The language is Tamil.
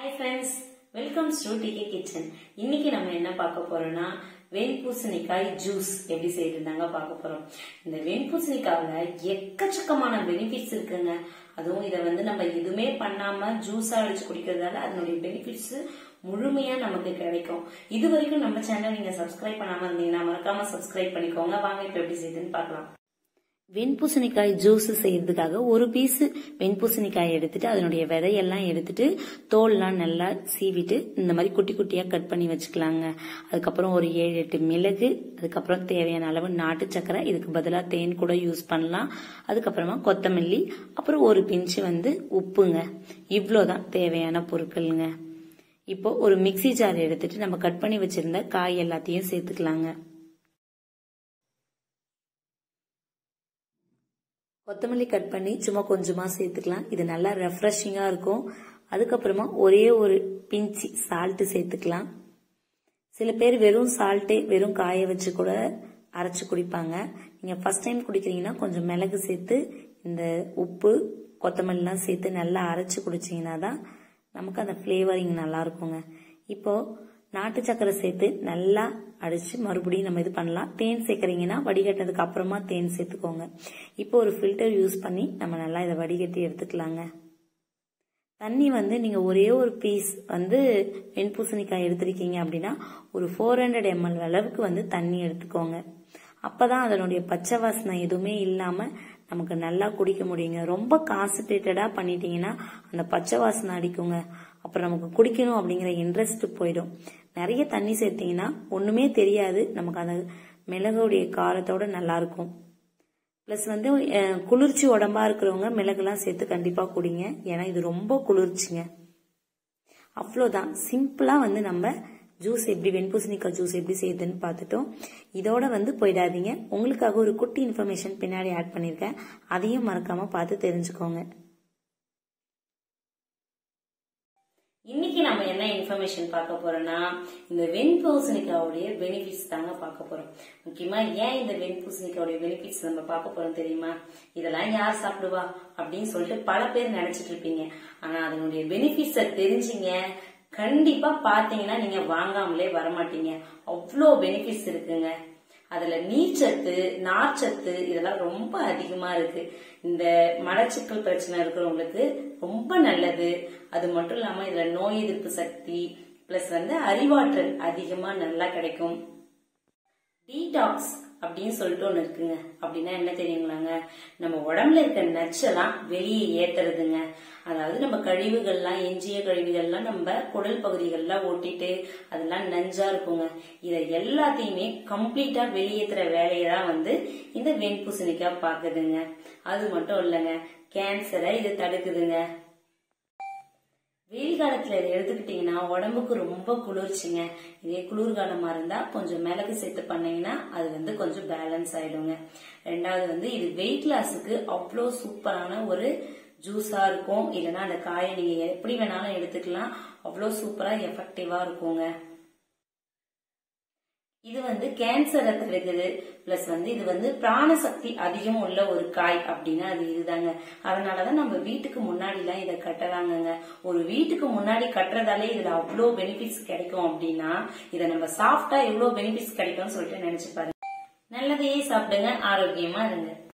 Hi friends, welcome to TK Kitchen. இன்னைக்கு நம்ம என்ன பார்க்க போறோம்னா வெண்பூசணிக்காய் ஜூஸ் எப்படி செய்யறதுதாங்க பார்க்க போறோம். இந்த வெண்பூசணிக்காயில எக்கச்சக்கமான பெனிஃபிட்ஸ் இருக்குங்க. அதுவும் இத நம்ம எதுவுமே பண்ணாம ஜூஸா அடிச்சு குடிக்கிறதால அதனுடைய பெனிஃபிட்ஸ் முழுமையா நமக்கு கிடைக்கும். இது வரைக்கும் நம்ம சேனல் நீங்க சப்ஸ்கிரைப் பண்ணாம இருந்தீங்கன்னா மறக்காம சப்ஸ்கிரைப் பண்ணிக்கோங்க. வாங்க இப்ப எப்படி செய்யுதுன்னு பார்க்கலாம். வெண்பூசணிக்காய் ஜூஸ் செய்யறதுக்காக ஒரு பீஸ் வெண்பூசணிக்காய் எடுத்துட்டு அதனுடைய விதையெல்லாம் எடுத்துட்டு தோல்லாம் நல்லா சீவிட்டு இந்த மாதிரி குட்டி குட்டியா கட் பண்ணி வச்சுக்கலாங்க. அதுக்கப்புறம் ஒரு 7-8 மிளகு, அதுக்கப்புறம் தேவையான அளவு நாட்டு சக்கரை, இதுக்கு பதிலாக தேன் கூட யூஸ் பண்ணலாம். அதுக்கப்புறமா கொத்தமல்லி, அப்புறம் ஒரு பிஞ்சு உப்புங்க. இவ்வளோதான் தேவையான பொருட்களுங்க. இப்போ ஒரு மிக்சி ஜார் எடுத்துட்டு நம்ம கட் பண்ணி வச்சிருந்த காய் எல்லாத்தையும் சேர்த்துக்கலாங்க. கொத்தமல்லி கட் பண்ணி சும்மா கொஞ்சமா சேர்த்துக்கலாம். இது நல்லா ரெஃப்ரெஷிங்கா இருக்கும். அதுக்கப்புறமா ஒரே ஒரு பிஞ்சி சால்ட் சேர்த்துக்கலாம். சில பேர் வெறும் சால்ட்டே வெறும் காய வச்சு கூட அரைச்சு குடிப்பாங்க. நீங்க ஃபர்ஸ்ட் டைம் குடிக்கிறீங்கன்னா கொஞ்சம் மிளகு சேர்த்து இந்த உப்பு கொத்தமல்லாம் சேர்த்து நல்லா அரைச்சு குடிச்சீங்கன்னா தான் நமக்கு அந்த ஃபிளேவரிங் நல்லா இருக்குங்க. இப்போ நாட்டு சக்கரை சேர்த்து நல்லா அடிச்சு மறுபடியும் நம்ம இது பண்ணலாம். தேன் சேர்க்கறீங்கன்னா வடிகட்டினதுக்கு அப்புறமா தேன் சேர்த்துக்கோங்க. இப்போ ஒரு ஃபில்டர் யூஸ் பண்ணி நம்ம நல்லா இதை வடிகட்டி எடுத்துக்கலாங்க. தண்ணி நீங்க ஒரே ஒரு பீஸ் வெண்பூசணிக்காய் எடுத்திருக்கீங்க அப்படின்னா ஒரு 400 ml அளவுக்கு தண்ணி எடுத்துக்கோங்க. அப்பதான் அதனுடைய பச்சை வாசனை எதுவுமே இல்லாம நமக்கு நல்லா குடிக்க முடியுங்க. ரொம்ப கான்சன்ட்ரேட்டடா பண்ணிட்டீங்கன்னா அந்த பச்சை வாசனை அடிக்குங்க. அப்புறம் நமக்கு குடிக்கணும் அப்படிங்கிற இன்ட்ரெஸ்ட் போயிடும். நிறைய தண்ணி சேர்த்தீங்கன்னா ஒண்ணுமே தெரியாது, நமக்கு அந்த மிளகுடைய காரத்தோட நல்லா இருக்கும். பிளஸ் குளிர்ச்சி உடம்பா இருக்கிறவங்க மிளகுலாம் சேர்த்து கண்டிப்பா குடிங்க. ஏன்னா இது ரொம்ப குளிர்ச்சிங்க. அவ்வளவுதான் சிம்பிளா நம்ம ஜூஸ் எப்படி வெண்பூசணிக்காய் ஜூஸ் எப்படி செய்யுதுன்னு பார்த்துட்டோம். இதோட போயிடாதீங்க. உங்களுக்காக ஒரு குட்டி இன்ஃபர்மேஷன் பின்னாடி ஆட் பண்ணிருக்கேன். அதையும் மறக்காம பார்த்து தெரிஞ்சுக்கோங்க. இன்னைக்கு நம்ம என்ன இன்ஃபர்மேஷன் பார்க்க போறோம்னா இந்த வெண்பூசணிக்காவுடைய பெனிஃபிட்ஸ் தாங்க பார்க்க போறோம். முக்கியமா ஏன் இந்த வெண்பூசணிக்காவுடைய பெனிஃபிட்ஸ் நம்ம பார்க்க போறோம் தெரியுமா? இதெல்லாம் யார் சாப்பிடுவா அப்படின்னு சொல்லிட்டு பல பேர் நினைச்சிட்டு இருப்பீங்க. ஆனா அதனுடைய பெனிஃபிட்ஸ தெரிஞ்சுங்க, கண்டிப்பா பாத்தீங்கன்னா நீங்க வாங்காமலே வரமாட்டீங்க. அவ்வளோ பெனிஃபிட்ஸ் இருக்குங்க. அதுல நீர்ச்சத்து, நார்ச்சத்து இதெல்லாம் ரொம்ப அதிகமா இருக்கு. இந்த மலச்சிக்கல் பிரச்சனை இருக்கிறவங்களுக்கு ரொம்ப நல்லது. அது மட்டும் இல்லாம இதுல நோய் எதிர்ப்பு சக்தி பிளஸ் அறிவாற்றல் அதிகமா நல்லா கிடைக்கும். டீடாக்ஸ் அப்படின்னு சொல்லிட்டு ஒண்ணு இருக்குங்க. அப்படின்னா என்ன தெரியுங்களாங்க? நம்ம உடம்புல இருக்க நச்செல்லாம் வெளியே ஏத்துறதுங்க. அதாவது நம்ம கழிவுகள்லாம், எஞ்சிய கழிவுகள்லாம் நம்ம குடல் பகுதிகள்ல ஓட்டிட்டு அதெல்லாம் நஞ்சா இருக்குங்க. இதை எல்லாத்தையுமே கம்ப்ளீட்டா வெளியேற்றுற வேலையதான் இந்த வெண்பூசணிக்காய் பாக்குதுங்க. அது மட்டும் இல்லைங்க, கேன்சரை இது தடுக்குதுங்க. வெயில் காலத்துல இதை எடுத்துக்கிட்டீங்கன்னா உடம்புக்கு ரொம்ப குளிர்ச்சிங்க. இதே குளிர்காலமா இருந்தா கொஞ்சம் மிளகு சேர்த்து பண்ணீங்கன்னா அது கொஞ்சம் பேலன்ஸ் ஆயிடுங்க. ரெண்டாவது இது வெயிட் லாஸுக்கு அவ்வளோ சூப்பரான ஒரு ஜூஸா இருக்கும். இல்லைன்னா அந்த காயை நீங்க எப்படி வேணாலும் எடுத்துக்கலாம். அவ்வளோ சூப்பரா எஃபெக்டிவா இருக்குங்க. இது கேன்சரை தடுக்குது. பிளஸ் இது பிராணசக்தி அதிகம் உள்ள ஒரு காய் அப்படின்னா அது இதுதாங்க. அதனாலதான் நம்ம வீட்டுக்கு முன்னாடி எல்லாம் இதை கட்டலாங்க. ஒரு வீட்டுக்கு முன்னாடி கட்டுறதாலே இதுல அவ்வளோ பெனிஃபிட்ஸ் கிடைக்கும். அப்படின்னா இதை நம்ம சாப்பிட்டா எவ்வளவு பெனிஃபிட்ஸ் கிடைக்கும்னு சொல்லிட்டு நினைச்சு பாருங்க. நல்லதையே சாப்பிடுங்க, ஆரோக்கியமா இருங்க.